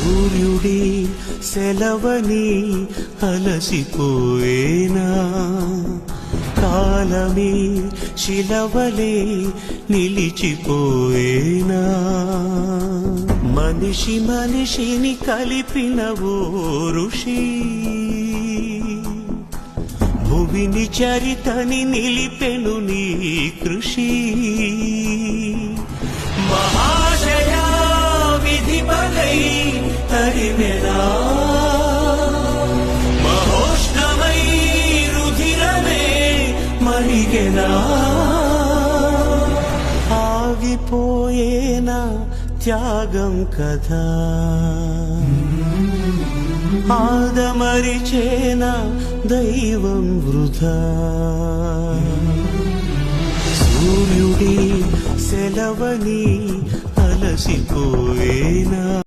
సూర్యుడి సెలవని అలసిపోయేనా, కాలమే శిలవలే నిలిచిపోయేనా, మనిషి మనిషిని కలిపిన ఓ ఋషి, భువిని చరితని నిలిపెను నీ కృషి. మహాశయా విధి బలై తరిమెనా, మహోష్ణమై రుధిరమే మరిగెనా, ఆగిపోయేనా త్యాగం కదా, ఆదమరిచేనా దైవం వృధా. సూర్యుడి సెలవని అలసిపోయేనా.